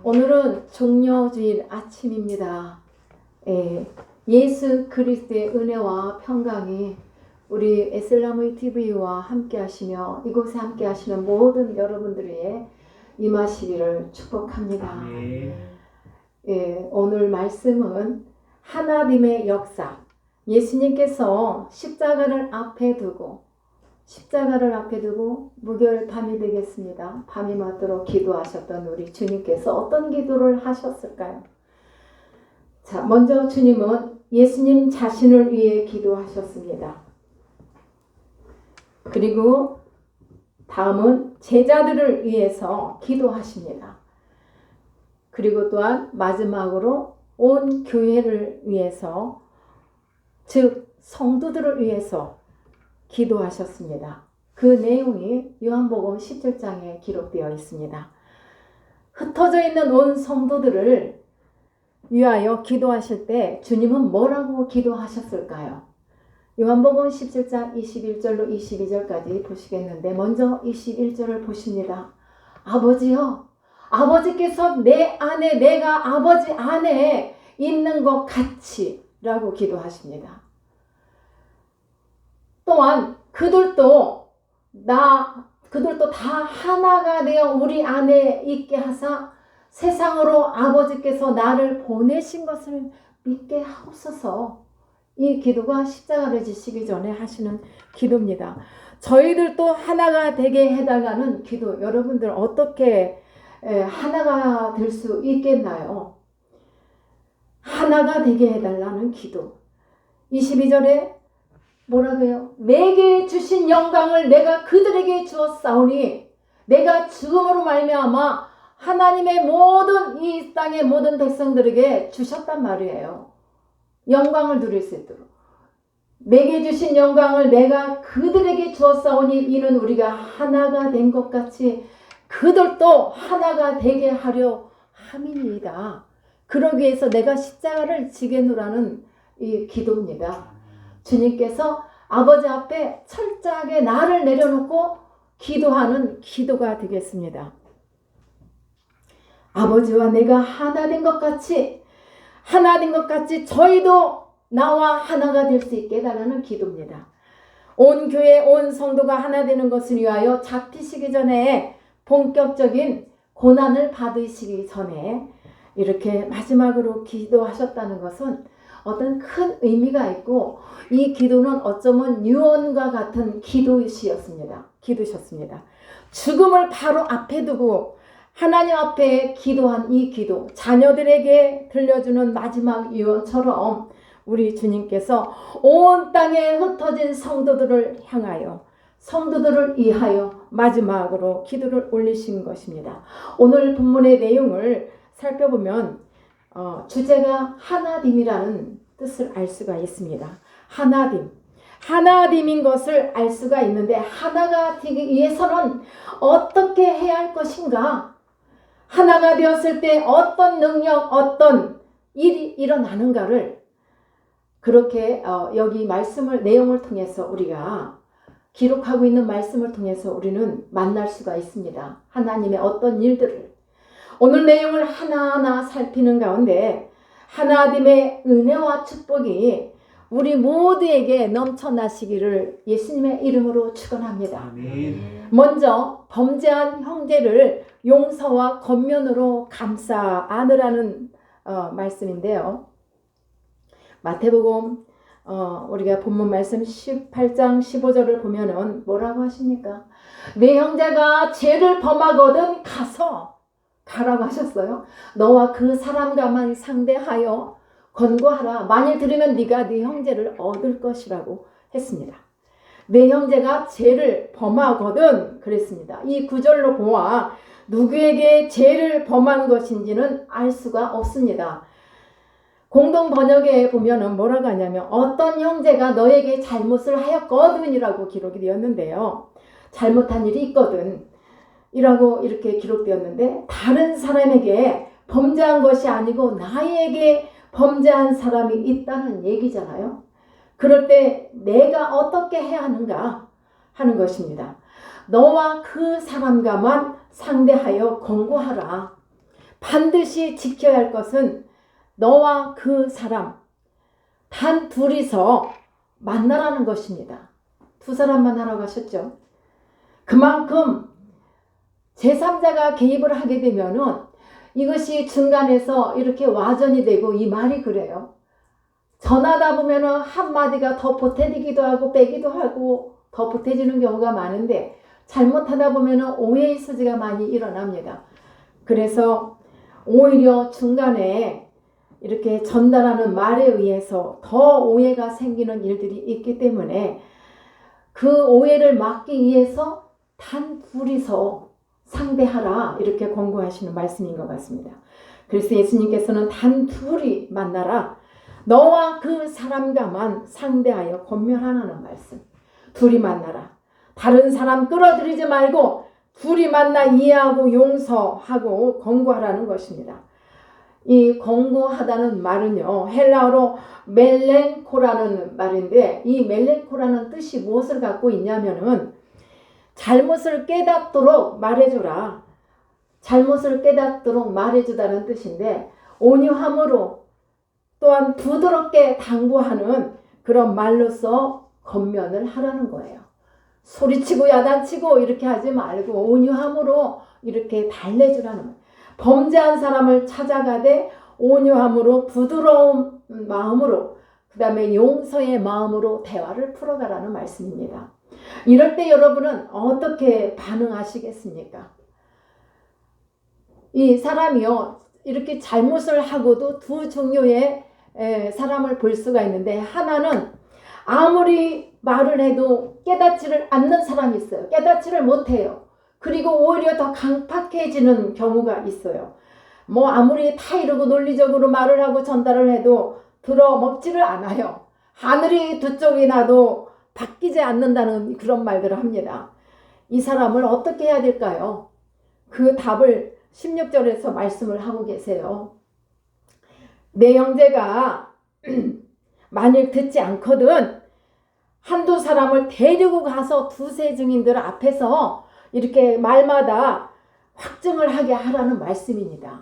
오늘은 종려주일 아침입니다. 예수 그리스도의 은혜와 평강이 우리 에슬라무이 TV와 함께 하시며 이곳에 함께 하시는 모든 여러분들의 임하시기를 축복합니다. 오늘 말씀은 하나님의 역사, 예수님께서 십자가를 앞에 두고 무교일 밤이 되겠습니다. 밤이 맞도록 기도하셨던 우리 주님께서 어떤 기도를 하셨을까요? 자, 먼저 주님은 예수님 자신을 위해 기도하셨습니다. 그리고 다음은 제자들을 위해서 기도하십니다. 그리고 또한 마지막으로 온 교회를 위해서, 즉 성도들을 위해서 기도하셨습니다. 그 내용이 요한복음 17장에 기록되어 있습니다. 흩어져 있는 온 성도들을 위하여 기도하실 때 주님은 뭐라고 기도하셨을까요? 요한복음 17장 21절로 22절까지 보시겠는데 먼저 21절을 보십니다. 아버지여, 아버지께서 내 안에 내가 아버지 안에 있는 것 같이 라고 기도하십니다. 또한 그들도 다 하나가 되어 우리 안에 있게 하사 세상으로 아버지께서 나를 보내신 것을 믿게 하옵소서. 이 기도가 십자가를 지시기 전에 하시는 기도입니다. 저희들도 하나가 되게 해달라는 기도, 여러분들 어떻게 하나가 될 수 있겠나요? 하나가 되게 해달라는 기도. 22절에 뭐라고요? 내게 주신 영광을 내가 그들에게 주었사오니 내가 죽음으로 말미암아 하나님의 모든 이 땅의 모든 백성들에게 주셨단 말이에요. 영광을 누릴 수 있도록. 내게 주신 영광을 내가 그들에게 주었사오니 이는 우리가 하나가 된 것 같이 그들도 하나가 되게 하려 함이니이다. 그러기 위해서 내가 십자가를 지겠노라는 이 기도입니다. 주님께서 아버지 앞에 철저하게 나를 내려놓고 기도하는 기도가 되겠습니다. 아버지와 내가 하나 된 것 같이 저희도 나와 하나가 될 수 있게 해달라는 기도입니다. 온 교회, 온 성도가 하나 되는 것을 위하여 잡히시기 전에 본격적인 고난을 받으시기 전에 이렇게 마지막으로 기도하셨다는 것은 어떤 큰 의미가 있고 이 기도는 어쩌면 유언과 같은 기도셨습니다. 죽음을 바로 앞에 두고 하나님 앞에 기도한 이 기도, 자녀들에게 들려주는 마지막 유언처럼 우리 주님께서 온 땅에 흩어진 성도들을 향하여, 성도들을 위하여 마지막으로 기도를 올리신 것입니다. 오늘 본문의 내용을 살펴보면 주제가 하나됨이라는 뜻을 알 수가 있습니다. 하나됨인 것을 알 수가 있는데 하나가 되기 위해서는 어떻게 해야 할 것인가? 하나가 되었을 때 어떤 능력, 어떤 일이 일어나는가를 그렇게 여기 내용을 통해서 우리가 기록하고 있는 말씀을 통해서 우리는 만날 수가 있습니다. 하나님의 어떤 일들을. 오늘 내용을 하나하나 살피는 가운데 하나님의 은혜와 축복이 우리 모두에게 넘쳐나시기를 예수님의 이름으로 축원합니다. 아멘. 먼저 범죄한 형제를 용서와 권면으로 감싸 안으라는 말씀인데요. 마태복음 우리가 본문 말씀 18장 15절을 보면은 뭐라고 하십니까? 내 형제가 죄를 범하거든 가라고 하셨어요. 너와 그 사람과만 상대하여 권고하라. 만일 들으면 네가 네 형제를 얻을 것이라고 했습니다. 내 형제가 죄를 범하거든 그랬습니다. 이 구절로 보아 누구에게 죄를 범한 것인지는 알 수가 없습니다. 공동 번역에 보면은 뭐라고 하냐면 어떤 형제가 너에게 잘못을 하였거든이라고 기록이 되었는데요. 잘못한 일이 있거든 이라고 이렇게 기록되었는데 다른 사람에게 범죄한 것이 아니고 나에게 범죄한 사람이 있다는 얘기잖아요. 그럴 때 내가 어떻게 해야 하는가 하는 것입니다. 너와 그 사람과만 상대하여 권고하라. 반드시 지켜야 할 것은 너와 그 사람 단 둘이서 만나라는 것입니다. 두 사람만 하라고 하셨죠. 그만큼 제3자가 개입을 하게 되면은 이것이 중간에서 이렇게 와전이 되고, 이 말이 그래요. 전하다 보면은 한마디가 더 보태지기도 하고 빼기도 하고 더 보태지는 경우가 많은데, 잘못하다 보면은 오해의 소지가 많이 일어납니다. 그래서 오히려 중간에 이렇게 전달하는 말에 의해서 더 오해가 생기는 일들이 있기 때문에 그 오해를 막기 위해서 단 둘이서 상대하라, 이렇게 권고하시는 말씀인 것 같습니다. 그래서 예수님께서는 단 둘이 만나라, 너와 그 사람과만 상대하여 권면하라는 말씀. 둘이 만나라. 다른 사람 끌어들이지 말고 둘이 만나 이해하고 용서하고 권고하라는 것입니다. 이 권고하다는 말은요, 헬라어로 멜렌코라는 말인데, 이 멜렌코라는 뜻이 무엇을 갖고 있냐면은 잘못을 깨닫도록 말해주라, 잘못을 깨닫도록 말해주다는 뜻인데, 온유함으로 또한 부드럽게 당부하는 그런 말로서 권면을 하라는 거예요. 소리치고 야단치고 이렇게 하지 말고 온유함으로 이렇게 달래주라는 거예요. 범죄한 사람을 찾아가되 온유함으로, 부드러운 마음으로, 그 다음에 용서의 마음으로 대화를 풀어가라는 말씀입니다. 이럴 때 여러분은 어떻게 반응하시겠습니까? 이 사람이요, 이렇게 잘못을 하고도 두 종류의 사람을 볼 수가 있는데, 하나는 아무리 말을 해도 깨닫지를 않는 사람이 있어요. 깨닫지를 못해요. 그리고 오히려 더 강팍해지는 경우가 있어요. 뭐 아무리 타이르고 논리적으로 말을 하고 전달을 해도 들어먹지를 않아요. 하늘이 두 쪽이 나도 바뀌지 않는다는 그런 말들을 합니다. 이 사람을 어떻게 해야 될까요? 그 답을 16절에서 말씀을 하고 계세요. 내 형제가 만일 듣지 않거든 한두 사람을 데리고 가서 두세 증인들 앞에서 이렇게 말마다 확증을 하게 하라는 말씀입니다.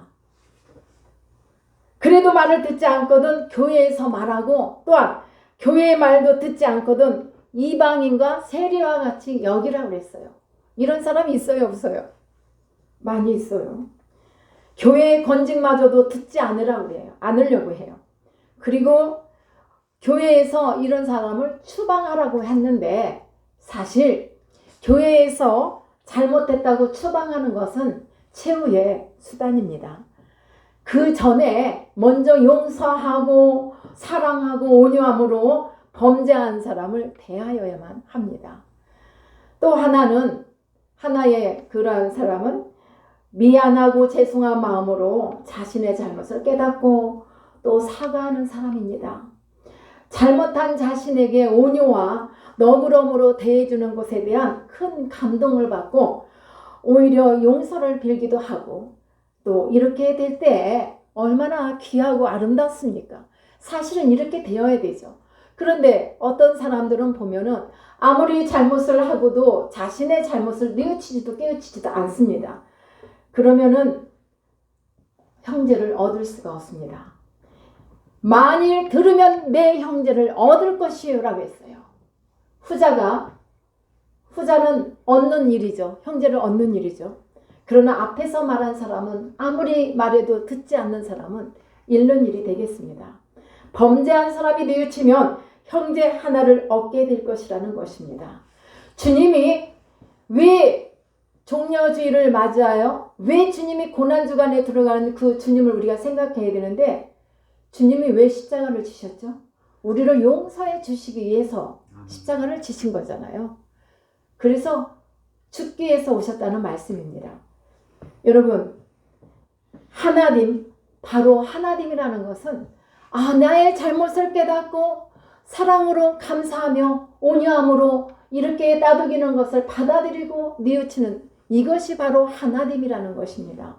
그래도 말을 듣지 않거든 교회에서 말하고, 또한 교회의 말도 듣지 않거든 이방인과 세리와 같이 여기라고 그랬어요. 이런 사람이 있어요, 없어요? 많이 있어요. 교회의 권징마저도 듣지 않으라고 해요. 않으려고 해요. 그리고 교회에서 이런 사람을 추방하라고 했는데, 사실 교회에서 잘못됐다고 추방하는 것은 최후의 수단입니다. 그 전에 먼저 용서하고 사랑하고 온유함으로 범죄한 사람을 대하여야만 합니다. 또 하나의 그러한 사람은 미안하고 죄송한 마음으로 자신의 잘못을 깨닫고 또 사과하는 사람입니다. 잘못한 자신에게 온유와 너그러움으로 대해주는 것에 대한 큰 감동을 받고 오히려 용서를 빌기도 하고, 또 이렇게 될 때 얼마나 귀하고 아름답습니까? 사실은 이렇게 되어야 되죠. 그런데 어떤 사람들은 보면은 아무리 잘못을 하고도 자신의 잘못을 뉘우치지도 깨우치지도 않습니다. 그러면은 형제를 얻을 수가 없습니다. 만일 들으면 내 형제를 얻을 것이요 라고 했어요. 후자는 얻는 일이죠. 형제를 얻는 일이죠. 그러나 앞에서 말한 사람은 아무리 말해도 듣지 않는 사람은 잃는 일이 되겠습니다. 범죄한 사람이 뉘우치면 형제 하나를 얻게 될 것이라는 것입니다. 주님이 왜 종려주의를 맞이하여, 왜 주님이 고난주간에 들어가는 그 주님을 우리가 생각해야 되는데, 주님이 왜 십자가를 지셨죠? 우리를 용서해 주시기 위해서 십자가를 지신 거잖아요. 그래서 죽기 위해서 오셨다는 말씀입니다. 여러분, 바로 하나님이라는 것은 나의 잘못을 깨닫고 사랑으로 감사하며 온유함으로 이렇게 따돌리는 것을 받아들이고 뉘우치는, 이것이 바로 하나님이라는 것입니다.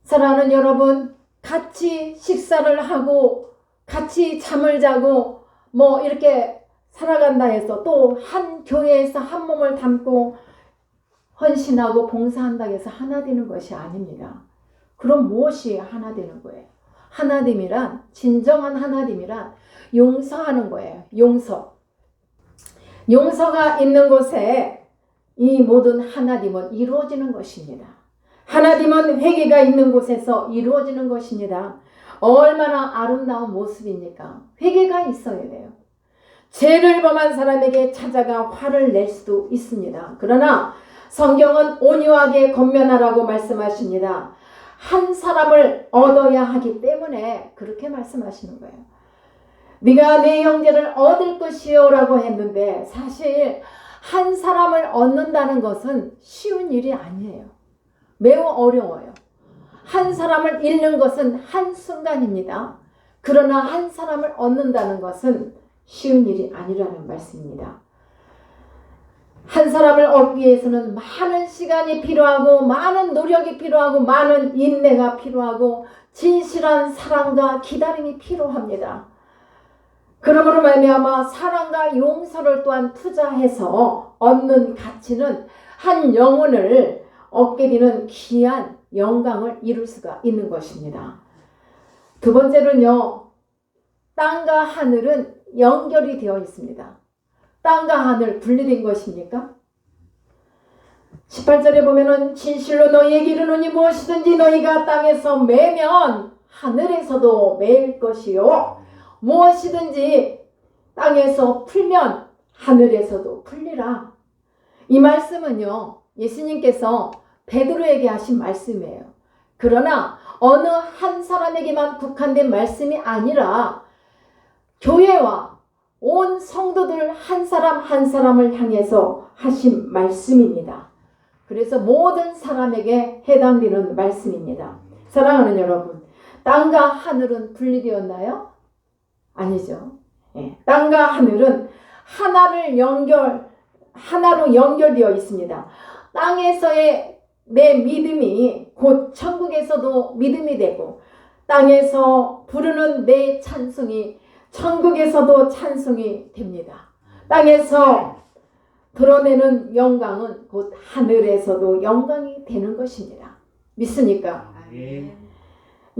사랑하는 여러분, 같이 식사를 하고 같이 잠을 자고 뭐 이렇게 살아간다 해서, 또 한 교회에서 한 몸을 담고 헌신하고 봉사한다 해서 하나 되는 것이 아닙니다. 그럼 무엇이 하나 되는 거예요? 하나됨이란, 진정한 하나됨이란 용서하는 거예요. 용서가 있는 곳에 이 모든 하나됨은 이루어지는 것입니다. 하나됨은 회개가 있는 곳에서 이루어지는 것입니다. 얼마나 아름다운 모습입니까? 회개가 있어야 돼요. 죄를 범한 사람에게 찾아가 화를 낼 수도 있습니다. 그러나 성경은 온유하게 권면하라고 말씀하십니다. 한 사람을 얻어야 하기 때문에 그렇게 말씀하시는 거예요. 네가 내 형제를 얻을 것이요 라고 했는데 사실 한 사람을 얻는다는 것은 쉬운 일이 아니에요. 매우 어려워요. 한 사람을 잃는 것은 한순간입니다. 그러나 한 사람을 얻는다는 것은 쉬운 일이 아니라는 말씀입니다. 한 사람을 얻기 위해서는 많은 시간이 필요하고 많은 노력이 필요하고 많은 인내가 필요하고 진실한 사랑과 기다림이 필요합니다. 그러므로 말미암아 사랑과 용서를 또한 투자해서 얻는 가치는 한 영혼을 얻게 되는 귀한 영광을 이룰 수가 있는 것입니다. 두 번째는요, 땅과 하늘은 연결이 되어 있습니다. 땅과 하늘 분리된 것입니까? 18절에 보면은 진실로 너희에게 이르노니 무엇이든지 너희가 땅에서 매면 하늘에서도 매일 것이요 무엇이든지 땅에서 풀면 하늘에서도 풀리라. 이 말씀은요, 예수님께서 베드로에게 하신 말씀이에요. 그러나 어느 한 사람에게만 국한된 말씀이 아니라 교회와 온 성도들 한 사람 한 사람을 향해서 하신 말씀입니다. 그래서 모든 사람에게 해당되는 말씀입니다. 사랑하는 여러분, 땅과 하늘은 분리되었나요? 아니죠. 예, 땅과 하늘은 하나로 연결되어 있습니다. 땅에서의 내 믿음이 곧 천국에서도 믿음이 되고 땅에서 부르는 내 찬송이 천국에서도 찬송이 됩니다. 땅에서 드러내는 영광은 곧 하늘에서도 영광이 되는 것입니다. 믿습니까?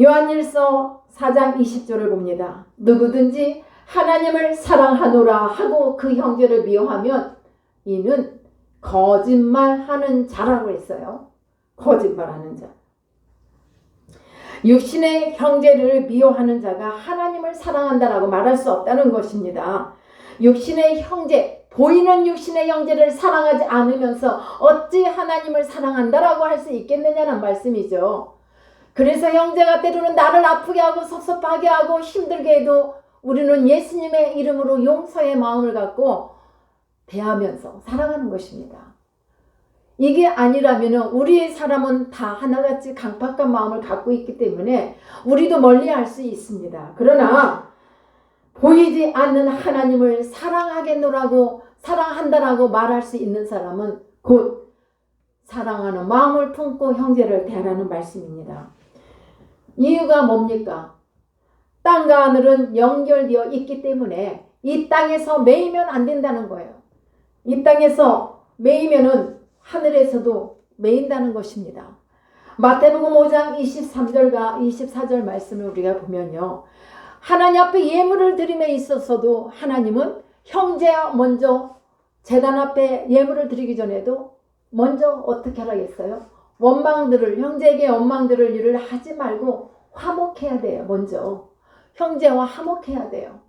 요한일서 4장 20절을 봅니다. 누구든지 하나님을 사랑하노라 하고 그 형제를 미워하면 이는 거짓말하는 자라고 했어요. 거짓말하는 자. 육신의 형제를 미워하는 자가 하나님을 사랑한다라고 말할 수 없다는 것입니다. 육신의 형제, 보이는 육신의 형제를 사랑하지 않으면서 어찌 하나님을 사랑한다라고 할 수 있겠느냐는 말씀이죠. 그래서 형제가 때로는 나를 아프게 하고 섭섭하게 하고 힘들게 해도 우리는 예수님의 이름으로 용서의 마음을 갖고 대하면서 살아가는 것입니다. 이게 아니라면 우리의 사람은 다 하나같이 강팍한 마음을 갖고 있기 때문에 우리도 멀리할 수 있습니다. 그러나 보이지 않는 하나님을 사랑한다라고 말할 수 있는 사람은 곧 사랑하는 마음을 품고 형제를 대하라는 말씀입니다. 이유가 뭡니까? 땅과 하늘은 연결되어 있기 때문에 이 땅에서 매이면 안 된다는 거예요. 이 땅에서 매이면은 하늘에서도 매인다는 것입니다. 마태복음 5장 23절과 24절 말씀을 우리가 보면요. 하나님 앞에 예물을 드림에 있어서도 하나님은 형제야 먼저 제단 앞에 예물을 드리기 전에도 먼저 어떻게 하라겠어요? 형제에게 원망들을 일을 하지 말고 화목해야 돼요. 먼저 형제와 화목해야 돼요.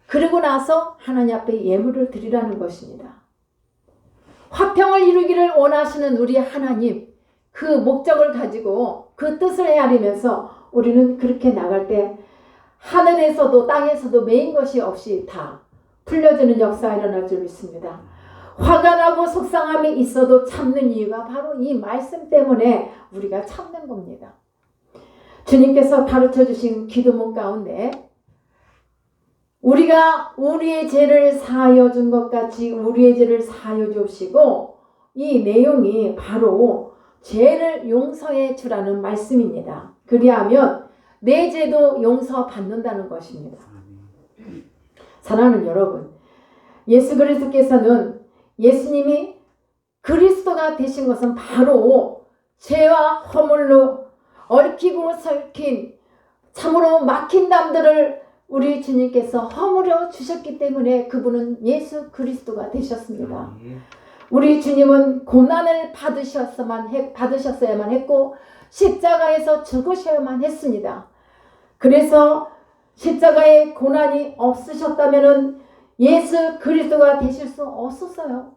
그리고 나서 하나님 앞에 예물을 드리라는 것입니다. 화평을 이루기를 원하시는 우리 하나님, 그 목적을 가지고 그 뜻을 헤아리면서 우리는 그렇게 나갈 때 하늘에서도 땅에서도 매인 것이 없이 다 풀려지는 역사가 일어날 줄 믿습니다. 화가 나고 속상함이 있어도 참는 이유가 바로 이 말씀 때문에 우리가 참는 겁니다. 주님께서 가르쳐 주신 기도문 가운데 우리가 우리의 죄를 사하여 준 것 같이 우리의 죄를 사하여 주시고, 이 내용이 바로 죄를 용서해 주라는 말씀입니다. 그리하면 내 죄도 용서받는다는 것입니다. 사랑하는 여러분, 예수 그리스도께서는 예수님이 그리스도가 되신 것은 바로 죄와 얽히고 설킨 참으로 막힌 담들을 우리 주님께서 허물어 주셨기 때문에 그분은 예수 그리스도가 되셨습니다. 우리 주님은 고난을 받으셨어야만 했고 십자가에서 죽으셔야만 했습니다. 그래서 십자가에 고난이 없으셨다면 예수 그리스도가 되실 수 없었어요.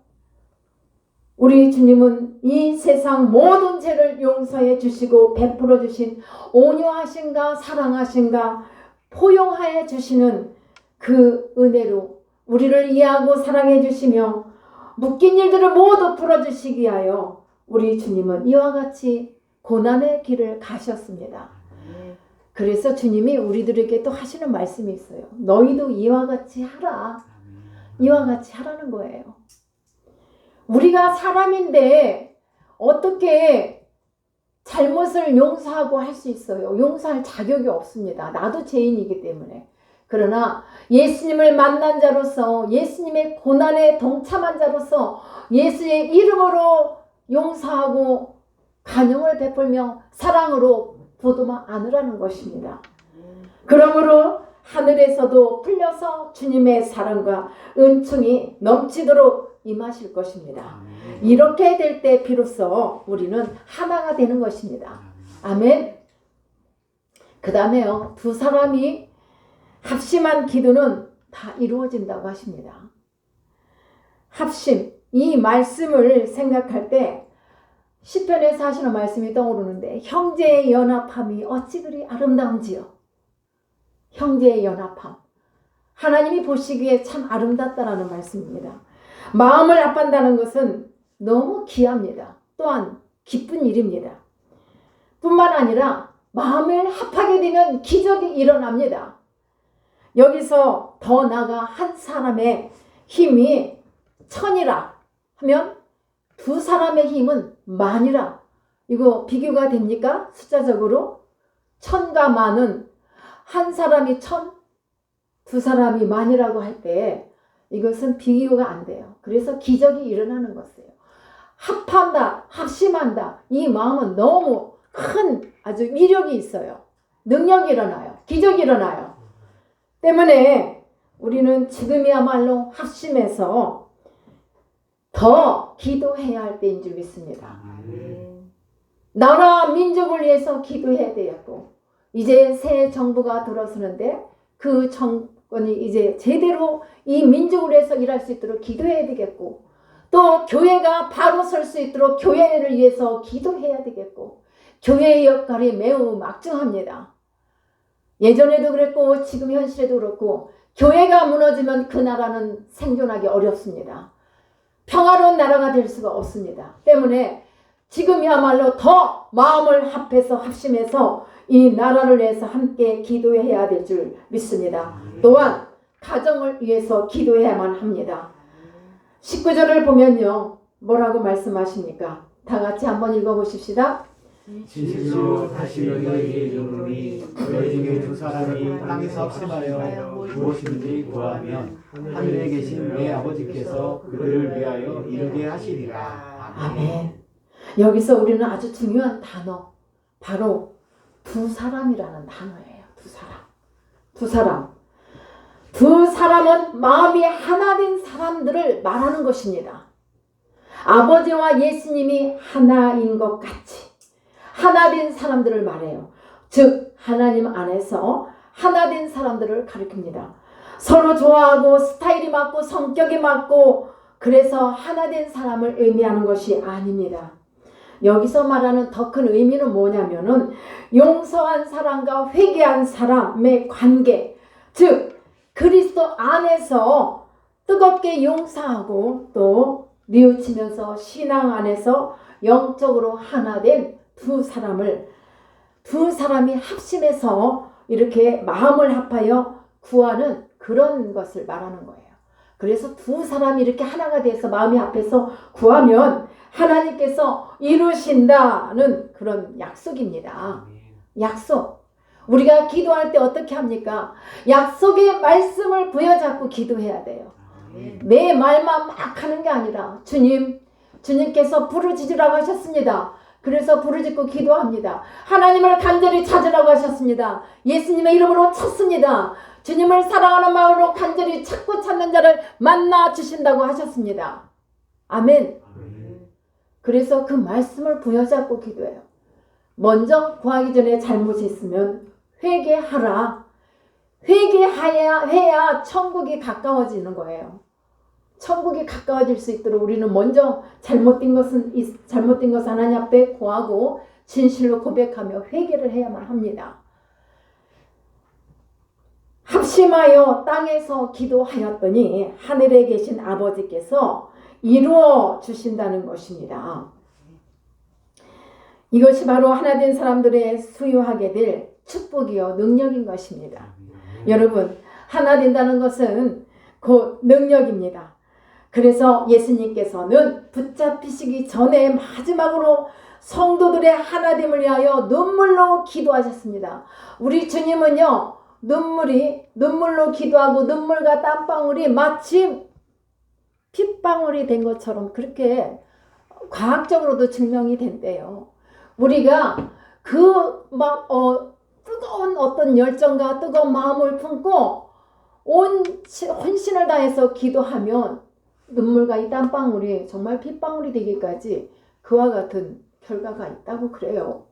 우리 주님은 이 세상 모든 죄를 용서해 주시고 베풀어 주신 온유하신가 사랑하신가 포용하여 주시는 그 은혜로 우리를 이해하고 사랑해 주시며 묶인 일들을 모두 풀어주시기 위하여 우리 주님은 이와 같이 고난의 길을 가셨습니다. 그래서 주님이 우리들에게 또 하시는 말씀이 있어요. 너희도 이와 같이 하라. 이와 같이 하라는 거예요. 우리가 사람인데 어떻게 잘못을 용서하고 할 수 있어요? 용서할 자격이 없습니다. 나도 죄인이기 때문에. 그러나 예수님을 만난 자로서 예수님의 고난에 동참한 자로서 예수의 이름으로 용서하고 간용을 베풀며 사랑으로 보도만 안으라는 것입니다. 그러므로 하늘에서도 풀려서 주님의 사랑과 은총이 넘치도록 임하실 것입니다. 이렇게 될 때 비로소 우리는 하나가 되는 것입니다. 아멘. 그 다음에요. 두 사람이 합심한 기도는 다 이루어진다고 하십니다. 합심, 이 말씀을 생각할 때 시편에서 하시는 말씀이 떠오르는데 형제의 연합함이 어찌 그리 아름다운지요. 형제의 연합함. 하나님이 보시기에 참 아름답다라는 말씀입니다. 마음을 합한다는 것은 너무 귀합니다. 또한 기쁜 일입니다. 뿐만 아니라 마음을 합하게 되면 기적이 일어납니다. 여기서 더 나아가 한 사람의 힘이 1000이라 하면 두 사람의 힘은 만이라. 이거 비교가 됩니까? 숫자적으로 1000과 만은 한 사람이 1000, 두 사람이 만이라고 할 때 이것은 비교가 안 돼요. 그래서 기적이 일어나는 것이에요. 합한다, 합심한다. 이 마음은 너무 큰 아주 위력이 있어요. 능력이 일어나요. 기적이 일어나요. 때문에 우리는 지금이야말로 합심해서 더 기도해야 할 때인 줄 믿습니다. 나라 민족을 위해서 기도해야 되겠고 이제 새 정부가 들어서는데 그 정권이 이제 제대로 이 민족을 위해서 일할 수 있도록 기도해야 되겠고 또 교회가 바로 설 수 있도록 교회를 위해서 기도해야 되겠고 교회의 역할이 매우 막중합니다. 예전에도 그랬고 지금 현실에도 그렇고 교회가 무너지면 그 나라는 생존하기 어렵습니다. 평화로운 나라가 될 수가 없습니다. 때문에 지금이야말로 더 마음을 합해서 합심해서 이 나라를 위해서 함께 기도해야 될 줄 믿습니다. 또한 가정을 위해서 기도해야만 합니다. 19절을 보면요. 뭐라고 말씀하십니까? 다 같이 한번 읽어보십시다. 진실로 다시 너희에게 이르노니 너희 중에 두 사람이 땅에서 합심하여 무엇인지 구하면 하늘에 계신 내 아버지께서 그들을 위하여 이루게 하시리라. 아멘. 여기서 우리는 아주 중요한 단어 바로 두 사람이라는 단어예요. 두 사람. 두 사람. 두 사람은 마음이 하나 된 사람들을 말하는 것입니다. 아버지와 예수님이 하나인 것 같이 하나 된 사람들을 말해요. 즉 하나님 안에서 하나 된 사람들을 가리킵니다. 서로 좋아하고 스타일이 맞고 성격이 맞고 그래서 하나 된 사람을 의미하는 것이 아닙니다. 여기서 말하는 더 큰 의미는 뭐냐면은 용서한 사람과 회개한 사람의 관계, 즉 그리스도 안에서 뜨겁게 용서하고 또 뉘우치면서 신앙 안에서 영적으로 하나 된 두 사람이 합심해서 이렇게 마음을 합하여 구하는 그런 것을 말하는 거예요. 그래서 두 사람이 이렇게 하나가 돼서 마음이 합해서 구하면 하나님께서 이루신다는 그런 약속입니다. 약속. 우리가 기도할 때 어떻게 합니까? 약속의 말씀을 부여잡고 기도해야 돼요. 내 말만 막 하는 게 아니라 주님께서 부르짖으라고 하셨습니다. 그래서 부르짖고 기도합니다. 하나님을 간절히 찾으라고 하셨습니다. 예수님의 이름으로 찾습니다. 주님을 사랑하는 마음으로 간절히 찾고 찾는 자를 만나 주신다고 하셨습니다. 아멘. 그래서 그 말씀을 부여잡고 기도해요. 먼저 구하기 전에 잘못이 있으면 회개하라. 회개해야 천국이 가까워지는 거예요. 천국이 가까워질 수 있도록 우리는 먼저 잘못된 것은 하나님 앞에 고하고 진실로 고백하며 회개를 해야만 합니다. 합심하여 땅에서 기도하였더니 하늘에 계신 아버지께서 이루어 주신다는 것입니다. 이것이 바로 하나 된 사람들의 수요하게 될 축복이요 능력인 것입니다. 여러분, 하나 된다는 것은 곧 능력입니다. 그래서 예수님께서는 붙잡히시기 전에 마지막으로 성도들의 하나됨을 위하여 눈물로 기도하셨습니다. 우리 주님은요, 눈물로 기도하고 눈물과 땀방울이 마치 핏방울이 된 것처럼 그렇게 과학적으로도 증명이 된대요. 우리가 뜨거운 어떤 열정과 뜨거운 마음을 품고 혼신을 다해서 기도하면 눈물과 이 땀방울이 정말 핏방울이 되기까지 그와 같은 결과가 있다고 그래요.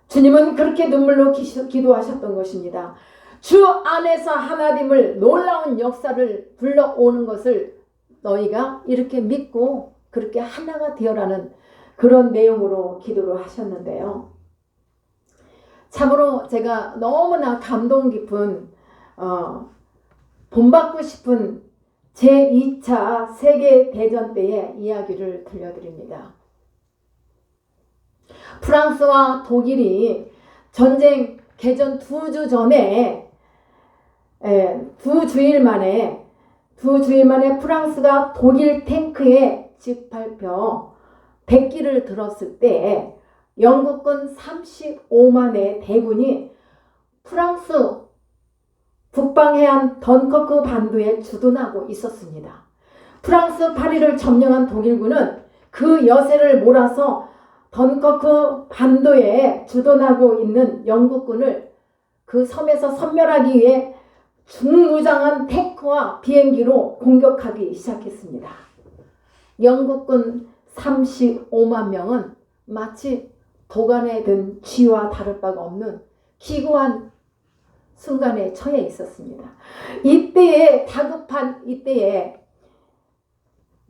주님은 그렇게 눈물로 기도하셨던 것입니다. 주 안에서 하나님을 놀라운 역사를 불러오는 것을 너희가 이렇게 믿고 그렇게 하나가 되어라는 그런 내용으로 기도를 하셨는데요. 참으로 제가 너무나 감동 깊은 본받고 싶은 제2차 세계대전 때의 이야기를 들려드립니다. 프랑스와 독일이 전쟁 개전 2주 전에 2주일 만에 프랑스가 독일 탱크에 짓밟혀 백기를 들었을 때 영국군 35만의 대군이 프랑스 북방해안 던커크 반도에 주둔하고 있었습니다. 프랑스 파리를 점령한 독일군은 그 여세를 몰아서 던커크 반도에 주둔하고 있는 영국군을 그 섬에서 섬멸하기 위해 중무장한 탱크와 비행기로 공격하기 시작했습니다. 영국군 35만 명은 마치 도간에 든 쥐와 다를 바가 없는 기구한 순간에 처해 있었습니다. 이때에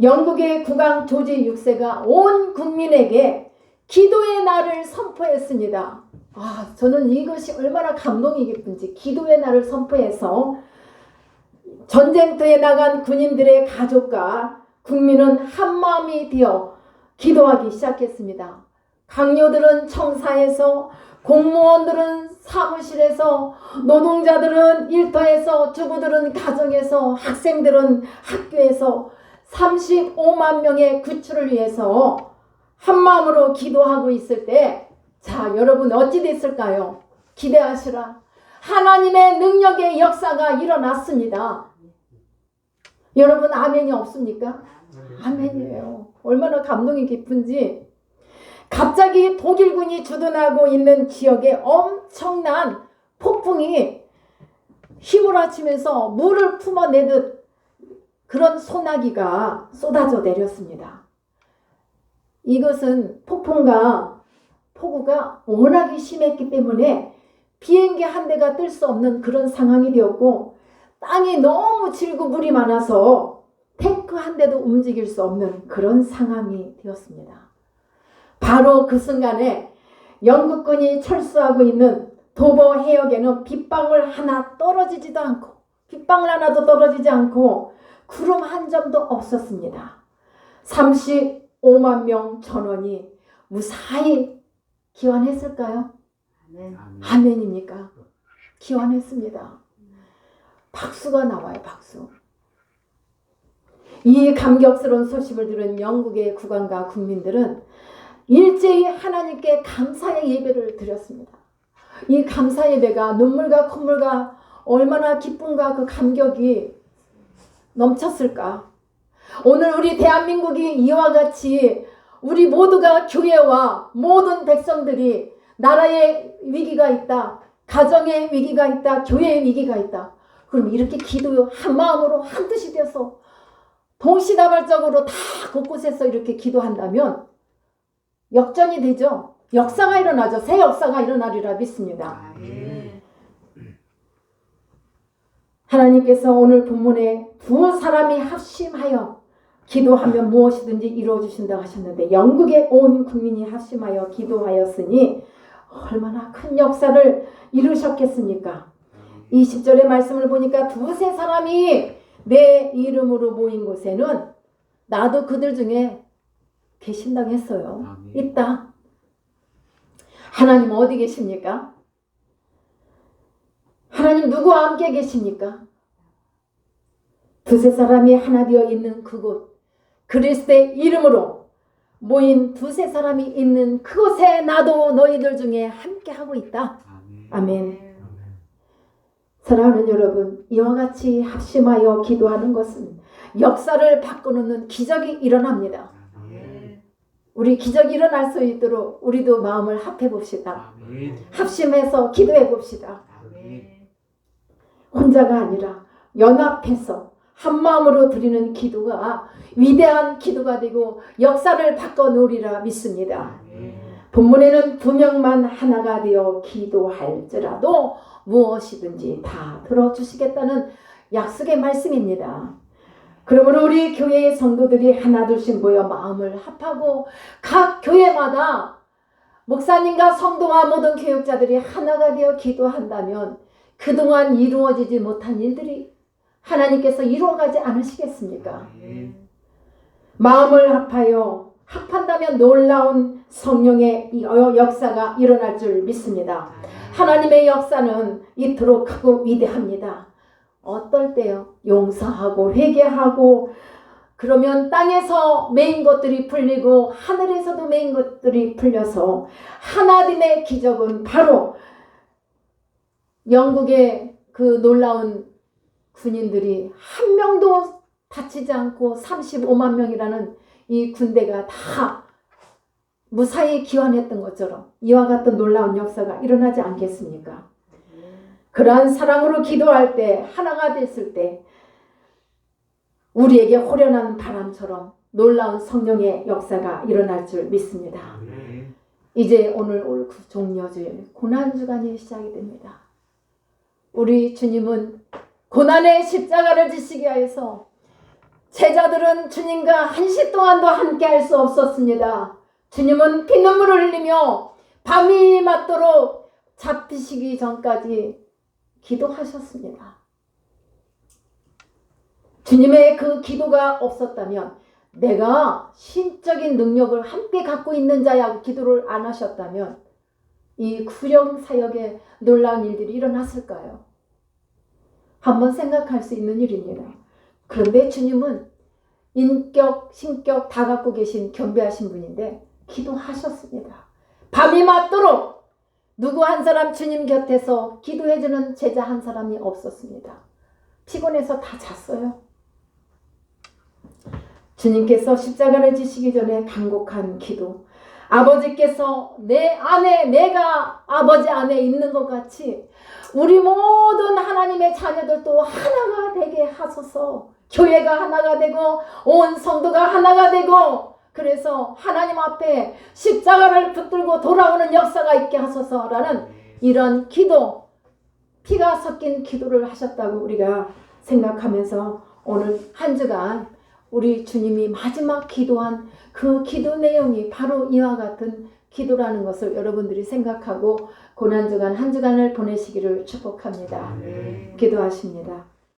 영국의 국왕 조지 6세가 온 국민에게 기도의 날을 선포했습니다. 저는 이것이 얼마나 감동이 깊은지, 기도의 날을 선포해서 전쟁터에 나간 군인들의 가족과 국민은 한마음이 되어 기도하기 시작했습니다. 강요들은 청사에서, 공무원들은 사무실에서, 노동자들은 일터에서, 주부들은 가정에서, 학생들은 학교에서 35만 명의 구출을 위해서 한마음으로 기도하고 있을 때, 자, 여러분 어찌 됐을까요? 기대하시라. 하나님의 능력의 역사가 일어났습니다. 여러분 아멘이 없습니까? 아멘이에요. 얼마나 감동이 깊은지. 갑자기 독일군이 주둔하고 있는 지역에 엄청난 폭풍이 휘몰아치면서 물을 품어내듯 그런 소나기가 쏟아져 내렸습니다. 이것은 폭풍과 폭우가 워낙에 심했기 때문에 비행기 한 대가 뜰 수 없는 그런 상황이 되었고, 땅이 너무 질고 물이 많아서 탱크 한 대도 움직일 수 없는 그런 상황이 되었습니다. 바로 그 순간에 영국군이 철수하고 있는 도버 해역에는 빗방울 하나도 떨어지지 않고 구름 한 점도 없었습니다. 35만 명 전원이 무사히 기원했을까요? 아멘입니까? 기원했습니다. 박수가 나와요, 박수. 이 감격스러운 소식을 들은 영국의 국왕과 국민들은 일제히 하나님께 감사의 예배를 드렸습니다. 이 감사 예배가 눈물과 콧물과 얼마나 기쁨과 그 감격이 넘쳤을까? 오늘 우리 대한민국이 이와 같이 우리 모두가 교회와 모든 백성들이 나라의 위기가 있다, 가정의 위기가 있다, 교회의 위기가 있다. 그럼 이렇게 기도 한 마음으로 한 뜻이 되어서 동시다발적으로 다 곳곳에서 이렇게 기도한다면 역전이 되죠. 역사가 일어나죠. 새 역사가 일어나리라 믿습니다. 하나님께서 오늘 본문에 두 사람이 합심하여 기도하면 무엇이든지 이루어주신다고 하셨는데 영국의 온 국민이 합심하여 기도하였으니 얼마나 큰 역사를 이루셨겠습니까? 20절의 말씀을 보니까 두세 사람이 내 이름으로 모인 곳에는 나도 그들 중에 계신다고 했어요. 있다. 하나님 어디 계십니까? 하나님 누구와 함께 계십니까? 두세 사람이 하나 되어 있는 그곳, 그리스도의 이름으로 모인 두세 사람이 있는 그곳에 나도 너희들 중에 함께 하고 있다. 아멘. 사랑하는 여러분, 이와 같이 합심하여 기도하는 것은 역사를 바꿔놓는 기적이 일어납니다. 우리 기적이 일어날 수 있도록 우리도 마음을 합해 봅시다. 합심해서 기도해 봅시다. 혼자가 아니라 연합해서 한 마음으로 드리는 기도가 위대한 기도가 되고 역사를 바꿔놓으리라 믿습니다. 본문에는 두 명만 하나가 되어 기도할지라도 무엇이든지 다 들어주시겠다는 약속의 말씀입니다. 그러므로 우리 교회의 성도들이 하나둘씩 모여 마음을 합하고 각 교회마다 목사님과 성도와 모든 교육자들이 하나가 되어 기도한다면 그동안 이루어지지 못한 일들이 하나님께서 이루어가지 않으시겠습니까? 마음을 합한다면 놀라운 성령의 역사가 일어날 줄 믿습니다. 하나님의 역사는 이토록 크고 위대합니다. 어떨 때요? 용서하고 회개하고 그러면 땅에서 메인 것들이 풀리고 하늘에서도 메인 것들이 풀려서 하나님의 기적은 바로 영국의 그 놀라운 군인들이 한 명도 다치지 않고 35만 명이라는 이 군대가 다 무사히 귀환했던 것처럼 이와 같은 놀라운 역사가 일어나지 않겠습니까? 그러한 사랑으로 기도할 때 하나가 됐을 때 우리에게 호련한 바람처럼 놀라운 성령의 역사가 일어날 줄 믿습니다. 이제 오늘 올 종려주일 고난주간이 시작이 됩니다. 우리 주님은 고난의 십자가를 지시게 하여서 제자들은 주님과 한시 동안도 함께 할 수 없었습니다. 주님은 피눈물을 흘리며 밤이 맞도록 잡히시기 전까지 기도하셨습니다. 주님의 그 기도가 없었다면 내가 신적인 능력을 함께 갖고 있는 자야 기도를 안 하셨다면 이 구령 사역에 놀라운 일들이 일어났을까요? 한번 생각할 수 있는 일입니다. 그런데 주님은 인격, 신격 다 갖고 계신 겸비하신 분인데 기도하셨습니다. 밤이 맞도록 누구 한 사람 주님 곁에서 기도해주는 제자 한 사람이 없었습니다. 피곤해서 다 잤어요. 주님께서 십자가를 지시기 전에 간곡한 기도, 아버지께서 내 안에 내가 아버지 안에 있는 것 같이 우리 모든 하나님의 자녀들도 하나가 되게 하소서. 교회가 하나가 되고 온 성도가 하나가 되고 그래서 하나님 앞에 십자가를 붙들고 돌아오는 역사가 있게 하소서라는 이런 기도, 피가 섞인 기도를 하셨다고 우리가 생각하면서 오늘 한 주간 우리 주님이 마지막 기도한 그 기도 내용이 바로 이와 같은 기도라는 것을 여러분들이 생각하고 고난주간 한 주간을 보내시기를 축복합니다. 기도하십니다.